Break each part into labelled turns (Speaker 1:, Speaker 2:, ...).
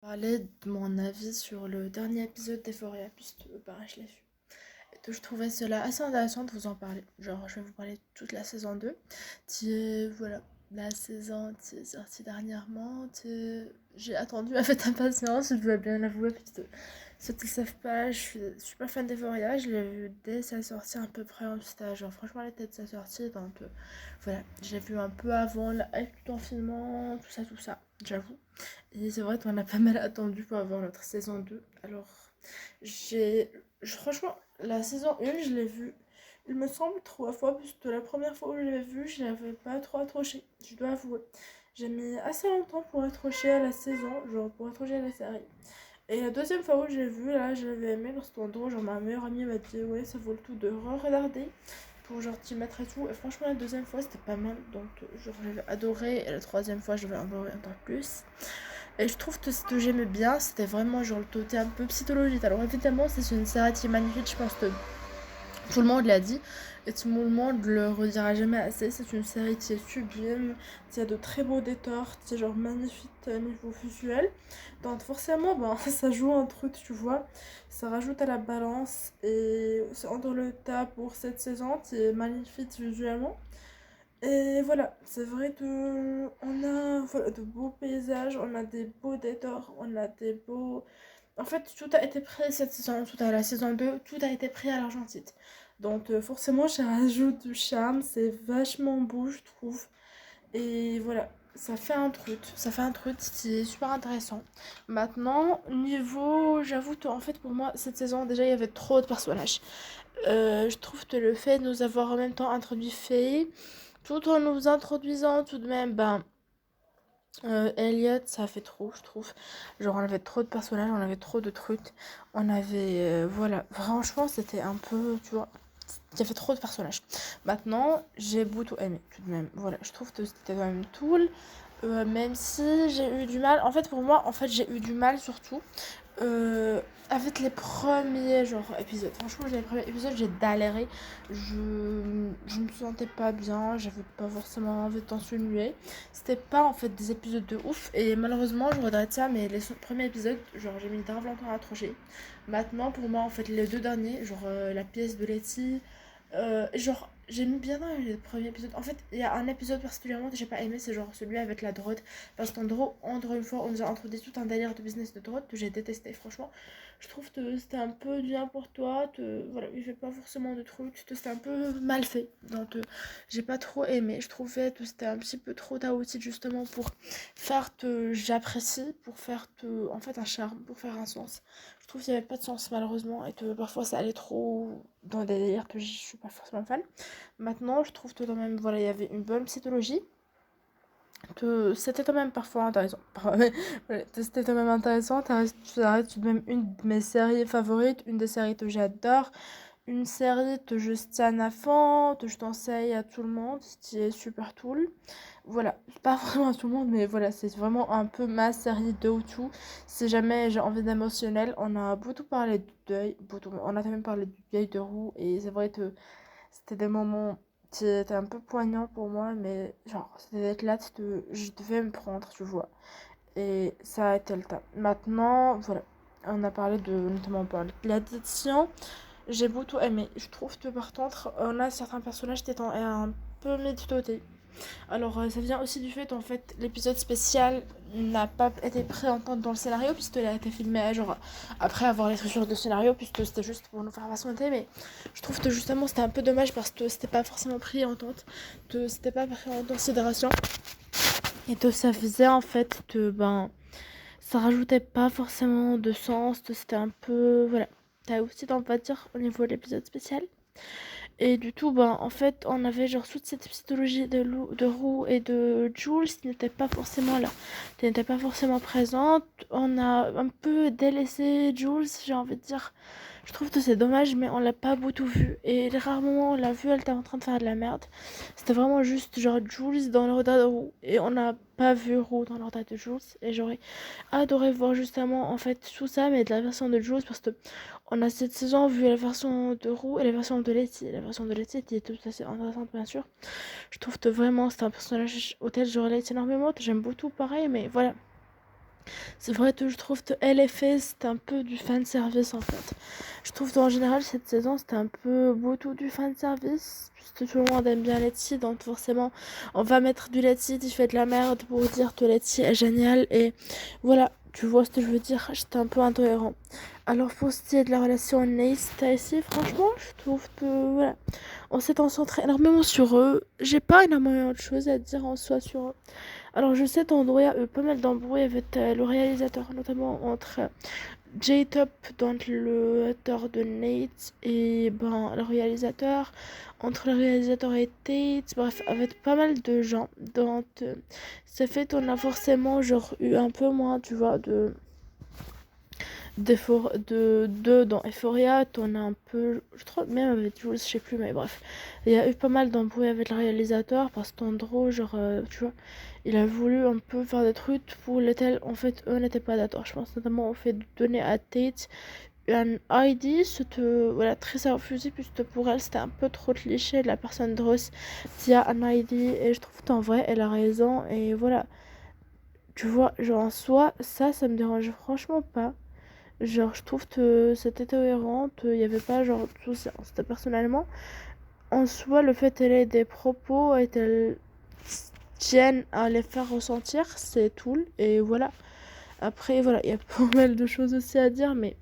Speaker 1: Parler de mon avis sur le dernier épisode d'Euphoria, puisque je l'ai vu. Et que je trouvais cela assez intéressant de vous en parler. Genre, je vais vous parler de toute la saison 2 qui est, voilà, la saison qui est sortie dernièrement. J'ai attendu avec impatience, je dois bien l'avouer, puisque ceux qui ne savent pas, je suis pas fan d'Euphoria. Je l'ai vu dès sa sortie, à peu près en stage. Genre, franchement, la tête de sa sortie, donc voilà, j'ai vu un peu avant la hype du confinement, tout ça, j'avoue. Et c'est vrai qu'on a pas mal attendu pour avoir notre saison 2. Alors, j'ai. Franchement, la saison 1, je l'ai vue, il me semble, 3 fois, puisque la première fois où je l'ai vue, je n'avais pas trop accroché, je dois avouer. J'ai mis assez longtemps pour accrocher à la saison, genre pour accrocher à la série. Et la deuxième fois où j'ai vu, là, je l'avais aimé parce qu'en gros, genre ma meilleure amie m'a dit, ouais, ça vaut le tout de re-regarder pour genre t'y mettre et tout. Et franchement, la deuxième fois, c'était pas mal, donc genre j'avais adoré. Et la troisième fois, j'avais adoré encore plus. Et je trouve que ce que j'aimais bien, c'était vraiment genre le côté un peu psychologique. Alors évidemment, c'est une série qui est magnifique, je pense que tout le monde l'a dit. Et tout le monde le redira jamais assez. C'est une série qui est sublime, qui a de très beaux décors, qui est genre magnifique à niveau visuel. Donc forcément, ça joue un truc, tu vois. Ça rajoute à la balance. Et c'est entre le tas pour cette saison, qui est magnifique visuellement. Et voilà, c'est vrai que on a voilà, de beaux paysages, on a des beaux décors, on a des beaux... En fait, tout a été pris cette saison, tout à la saison 2 tout a été pris à l'argentique. Donc forcément, ça rajoute du charme, c'est vachement beau, je trouve. Et voilà, ça fait un truc qui est super intéressant. Maintenant, niveau, j'avoue que en fait pour moi, cette saison, déjà, il y avait trop de personnages. Je trouve que le fait de nous avoir en même temps introduit Faye, tout en nous introduisant tout de même, Elliot, ça fait trop, je trouve. Genre, on avait trop de personnages, on avait trop de trucs. On avait, voilà, franchement, c'était un peu, tu vois, il y avait trop de personnages. Maintenant, j'ai beaucoup aimé, tout de même. Voilà, je trouve que c'était quand même cool. Même si j'ai eu du mal, en fait, pour moi, j'ai eu du mal surtout euh, avec les premiers genre épisodes. Franchement, les premiers épisodes, j'ai galéré. Je me sentais pas bien, j'avais pas forcément envie de continuer. C'était pas en fait des épisodes de ouf. Et malheureusement, je regrette ça, mais les premiers épisodes, genre j'ai mis grave longtemps à accrocher. Maintenant, pour moi, en fait, les deux derniers, genre la pièce de Letty, genre j'aime bien dans les premiers épisodes. En fait, il y a un épisode particulièrement que j'ai pas aimé, c'est genre celui avec la drogue. Parce qu'en gros, encore une fois, on nous a introduit tout un délire de business de drogue que j'ai détesté. Franchement, je trouve que c'était un peu du n'importe quoi. Voilà, il fait pas forcément de trucs. Que c'était un peu mal fait. Donc, j'ai pas trop aimé. Je trouvais que c'était un petit peu trop chaotique justement pour faire que j'apprécie, pour faire que, en fait, un charme, pour faire un sens. Je trouve qu'il n'y avait pas de sens malheureusement et que parfois ça allait trop dans des délires que je suis pas forcément fan. Maintenant, je trouve que quand même, voilà, il y avait une bonne psychologie que c'était quand même parfois intéressant. Ouais, c'était quand même intéressant. Ça reste tout de même une de mes séries favorites, une des séries que j'adore, une série que je stan à fond, que je conseille à tout le monde, qui est super cool. Voilà, pas vraiment à tout le monde, mais voilà, c'est vraiment un peu ma série de tout. Si jamais j'ai envie d'émotionnel, on a beaucoup parlé du deuil, on a même parlé du deuil de Roux, et c'est vrai que c'était des moments qui étaient un peu poignants pour moi, mais genre, c'était des là que je devais me prendre, tu vois. Et ça a été le cas. Maintenant, voilà, on a parlé de, notamment, on parle de l'addiction. J'ai beaucoup aimé. Je trouve que par contre, on a certains personnages qui étaient un peu mis de côté. Alors, ça vient aussi du fait en fait l'épisode spécial n'a pas été pris en compte dans le scénario puisqu'il a été filmé genre après avoir l'écriture de scénario puisque c'était juste pour nous faire patienter, mais je trouve que justement c'était un peu dommage parce que c'était pas forcément pris en compte, que c'était pas pris en considération et que ça faisait en fait que ça rajoutait pas forcément de sens, que c'était un peu voilà. T'as aussi on va dire au niveau de l'épisode spécial. Et du tout, en fait, on avait genre toute cette psychologie de Roux et de Jules qui n'était pas forcément là, qui n'était pas forcément présente. On a un peu délaissé Jules, j'ai envie de dire. Je trouve que c'est dommage, mais on l'a pas beaucoup vu. Et les rares moments où on l'a vu, elle était en train de faire de la merde. C'était vraiment juste genre Jules dans le regard de Roux. Et on n'a pas vu Roux dans le regard de Jules. Et j'aurais adoré voir justement en fait tout ça, mais de la version de Jules parce que on a cette saison vu la version de Roux et la version de Letty. La version de Letty qui est tout assez intéressante bien sûr. Je trouve que vraiment c'est un personnage auquel je relate énormément, que j'aime beaucoup pareil, mais voilà. C'est vrai que je trouve que LFS c'est un peu du fan service en fait. Je trouve qu'en général cette saison c'était un peu beaucoup du fan service. Puisque tout le monde aime bien Letty, donc forcément on va mettre du Letty qui fait de la merde pour dire que Letty est génial et voilà, tu vois ce que je veux dire, j'étais un peu incohérent. Alors pour ce qui est de la relation Nate-Stacy, franchement je trouve que voilà, on s'est concentré énormément sur eux. J'ai pas énormément de choses à dire en soi sur eux. Alors je sais qu'Andrea a eu pas mal d'embrouilles avec le réalisateur, notamment entre J-Top, donc le acteur de Nate, et ben le réalisateur, entre le réalisateur et Tate, bref, avec pas mal de gens. Donc ça fait qu'on a forcément genre eu un peu moins, tu vois, dans Euphoria, on a un peu, je trouve, même avec Jules, je sais plus, mais bref, il y a eu pas mal d'embrouilles avec le réalisateur parce qu'en gros, genre, tu vois, il a voulu un peu faire des trucs pour lesquels, en fait, eux n'étaient pas d'accord. Je pense notamment au fait de donner à Tate un ID, ce que, voilà, très a refusé, puisque pour elle, c'était un peu trop cliché de la personne de Ross qui a un ID, et je trouve qu'en vrai, elle a raison, et voilà, tu vois, genre, en soi, ça me dérange franchement pas. Genre, je trouve que c'était cohérent, il n'y avait pas genre tout ça. C'était personnellement, en soi, le fait qu'elle ait des propos et qu'elle tienne à les faire ressentir, c'est tout. Et voilà. Après, voilà, il y a pas mal de choses aussi à dire, mais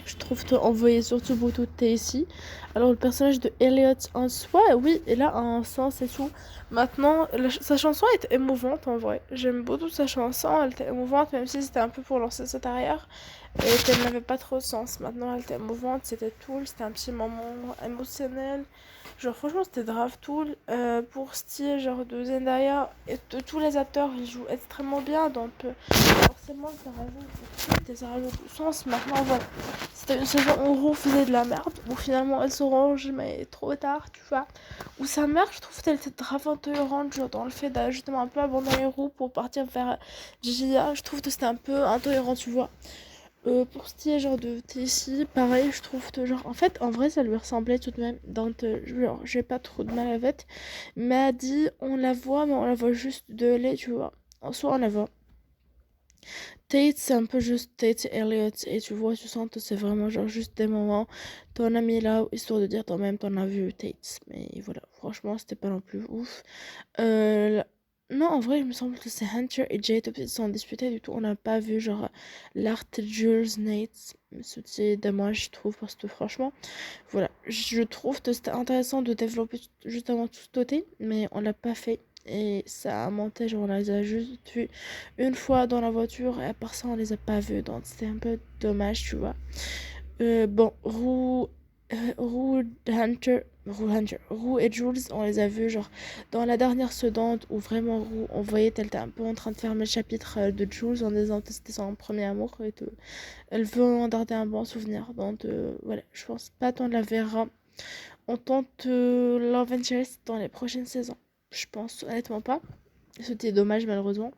Speaker 1: je trouve envoyé surtout beaucoup de thé ici. Alors le personnage de Elliot en soi, oui, il a un sens et tout. Maintenant, sa chanson est émouvante en vrai. J'aime beaucoup sa chanson, elle était émouvante même si c'était un peu pour lancer cette arrière. Et qu'elle n'avait pas trop de sens. Maintenant, elle était émouvante, c'était tout. C'était un petit moment émotionnel. Genre franchement c'était grave cool. Pour style genre de Zendaya et de tous les acteurs ils jouent extrêmement bien donc forcément ça rajoute des rajoute du sens. Maintenant voilà, c'était une saison où Ro faisait de la merde où finalement elle se range mais trop tard tu vois, où sa mère je trouve qu'elle était grave intolérante genre dans le fait d'aller justement un peu abandonner Ro pour partir vers Gia. Je trouve que c'était un peu intolérant tu vois. Pour ce qui est genre de Tessie, pareil, je trouve que genre, en fait, en vrai, ça lui ressemblait tout de même. Donc, genre, j'ai pas trop de mal avec. Mais elle dit, on la voit, mais on la voit juste de lait, tu vois. En soi, on la voit. Tate, c'est un peu juste Tate et Elliot. Et tu vois, tu sens que c'est vraiment genre juste des moments. Ton ami là, histoire de dire toi-même, t'en as vu Tate. Mais voilà, franchement, c'était pas non plus ouf. Euh, Non, en vrai, il me semble que c'est Hunter et Jade qui sont disputés. Du tout, on n'a pas vu genre l'art Jules Nate. Ce qui est dommage, je trouve, parce que franchement, voilà, je trouve que c'était intéressant de développer justement tout ce côté, mais on l'a pas fait. Et ça a monté, genre, on les a juste vus une fois dans la voiture, et à part ça, on les a pas vus. Donc, c'était un peu dommage, tu vois. Bon, Roux et Jules, on les a vus genre dans la dernière seconde où vraiment Roux, on voyait qu'elle était un peu en train de fermer le chapitre de Jules en disant que c'était son premier amour et que elle veut en garder un bon souvenir. Donc voilà, je pense pas qu'on la verra en tant que Love Interest dans les prochaines saisons. Je pense honnêtement pas. C'était dommage malheureusement.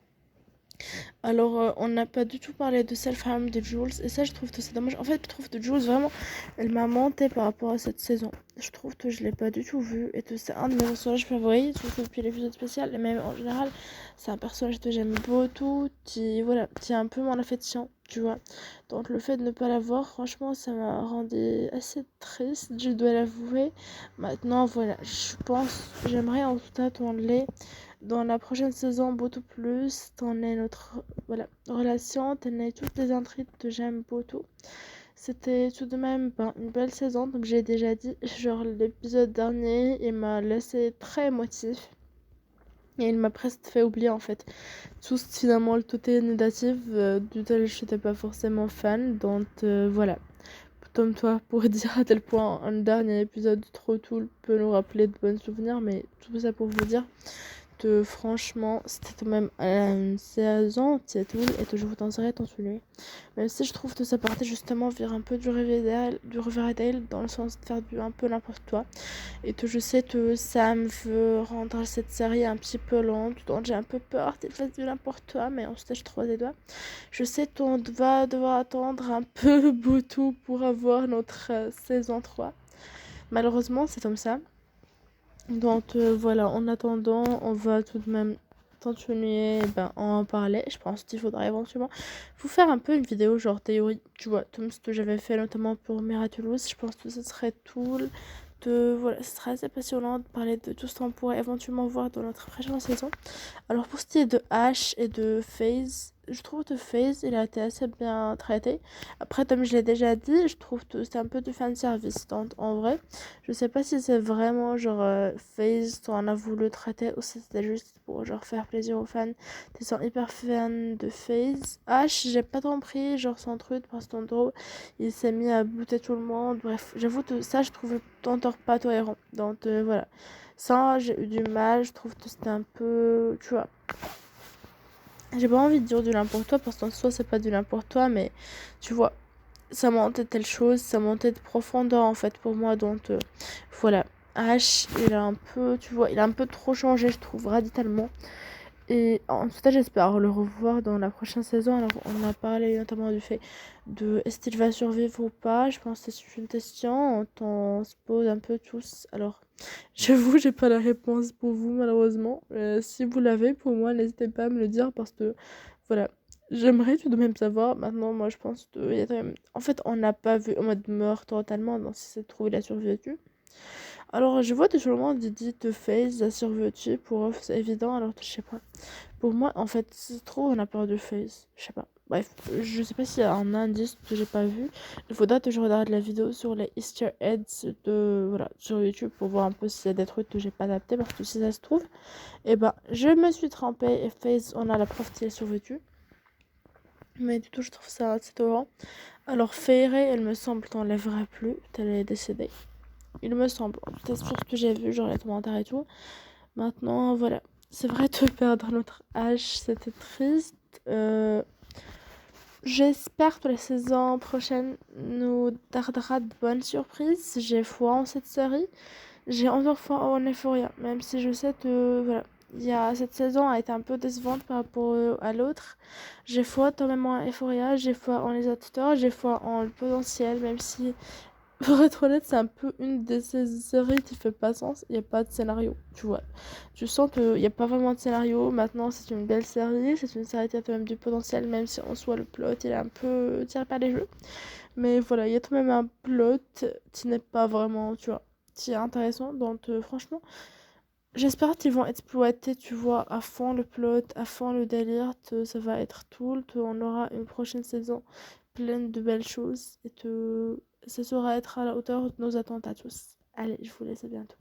Speaker 1: Alors, on n'a pas du tout parlé de Self-Harm de Jules, et ça, je trouve que c'est dommage. En fait, je trouve que Jules, vraiment, elle m'a menté par rapport à cette saison. Je trouve que je l'ai pas du tout vu, et que c'est un de mes personnages favoris, surtout depuis l'épisode spécial, et même en général, c'est un personnage que j'aime beaucoup, qui, voilà, qui a un peu mon affection, tu vois. Donc, le fait de ne pas la voir, franchement, ça m'a rendu assez triste, je dois l'avouer. Maintenant, voilà, je pense, j'aimerais en tout cas qu'on l'ait dans la prochaine saison beaucoup plus, t'en es notre voilà, relation, t'en es toutes les intrigues que j'aime beaucoup. C'était tout de même une belle saison, comme j'ai déjà dit. Genre l'épisode dernier, il m'a laissé très émotif. Et il m'a presque fait oublier en fait tout finalement le côté négatif duquel je n'étais pas forcément fan. Donc voilà. Comme toi pour dire à tel point un dernier épisode de Trop Tool peut nous rappeler de bons souvenirs, mais tout ça pour vous dire franchement, c'était quand même une saison Seattle et que je vous danserai ton celui. Même si je trouve que ça partait justement vers un peu du Riverdale dans le sens de faire un peu n'importe quoi. Et que je sais que ça me veut rendre cette série un petit peu lente, donc j'ai un peu peur qu'elle fasse du n'importe quoi, mais on se tâche trois des doigts. Je sais qu'on va devoir attendre un peu beaucoup pour avoir notre saison 3. Malheureusement, c'est comme ça. Donc voilà, en attendant, on va tout de même continuer ben, à en parler. Je pense qu'il faudra éventuellement vous faire un peu une vidéo genre théorie, tu vois, comme ce que j'avais fait notamment pour Miraculous. Je pense que ce serait cool de, voilà, ce serait assez passionnant de parler de tout ce qu'on pourrait éventuellement voir dans notre prochaine saison. Alors pour ce qui est de Ash et de FaZe, je trouve que FaZe il a été assez bien traité. Après comme je l'ai déjà dit, je trouve que c'est un peu du fanservice. Donc en vrai, je sais pas si c'est vraiment genre FaZe qu'on a voulu traiter ou si c'était juste pour genre faire plaisir aux fans qui sont hyper fans de FaZe. Ash, j'ai pas compris genre son truc parce qu'en gros, il s'est mis à booter tout le monde. Bref, j'avoue que ça je trouve encore pas cohérent. Donc voilà. Ça, j'ai eu du mal, je trouve que c'était un peu, tu vois. J'ai pas envie de dire du n'importe quoi parce qu'en soi, c'est pas du n'importe quoi, mais tu vois, ça manquait de telle chose, ça manquait de profondeur en fait pour moi. Donc voilà. H, il a un peu, tu vois, il a un peu trop changé, je trouve, radicalement. Et en tout cas, j'espère le revoir dans la prochaine saison. Alors, on a parlé notamment du fait de est-ce qu'il va survivre ou pas. Je pense que c'est une question qu'on se pose un peu tous. Alors, j'avoue, j'ai pas la réponse pour vous, malheureusement. Si vous l'avez, pour moi, n'hésitez pas à me le dire parce que, voilà, j'aimerais tout de même savoir. Maintenant, moi, je pense que il y a quand même... En fait, on n'a pas vu en mode meurtre totalement, donc si c'est trouvé, il a survécu. Alors, je vois toujours le monde dit de FaZe a survécu pour eux, c'est évident, alors que je sais pas. Pour moi, en fait, c'est trop, on a peur de FaZe. Je sais pas. Bref, je sais pas s'il y a un indice que j'ai pas vu. Il faudra que je regarde la vidéo sur les Easter eggs de, voilà, sur YouTube pour voir un peu s'il y a des trucs que j'ai pas adapté. Parce que si ça se trouve, et ben, je me suis trompée et FaZe, on a la preuve qu'il est survécu. Mais du tout, je trouve ça assez horreur. Alors, Feyre, elle me semble qu'on l'enlèverait plus, elle est décédée. Il me semble. C'est sûr que j'ai vu, genre les commentaires et tout. Maintenant, voilà. C'est vrai de perdre notre âge, c'était triste. J'espère que la saison prochaine nous dardera de bonnes surprises. J'ai foi en cette série. J'ai encore foi en Euphoria, même si je sais que voilà, cette saison a été un peu décevante par rapport à l'autre. J'ai foi quand même en Euphoria, j'ai foi en les acteurs, j'ai foi en le potentiel, même si pour être honnête, c'est un peu une de ces séries qui fait pas sens. Il n'y a pas de scénario, tu vois. Tu sens qu'il n'y a pas vraiment de scénario. Maintenant, c'est une belle série. C'est une série qui a quand même du potentiel, même si en soi, le plot, il est un peu tiré par les jeux. Mais voilà, il y a quand même un plot qui n'est pas vraiment, tu vois, qui est intéressant. Donc, franchement, j'espère qu'ils vont exploiter, tu vois, à fond le plot, à fond le délire. Que ça va être tout. On aura une prochaine saison pleine de belles choses et que ça saura être à la hauteur de nos attentes à tous. Allez, je vous laisse à bientôt.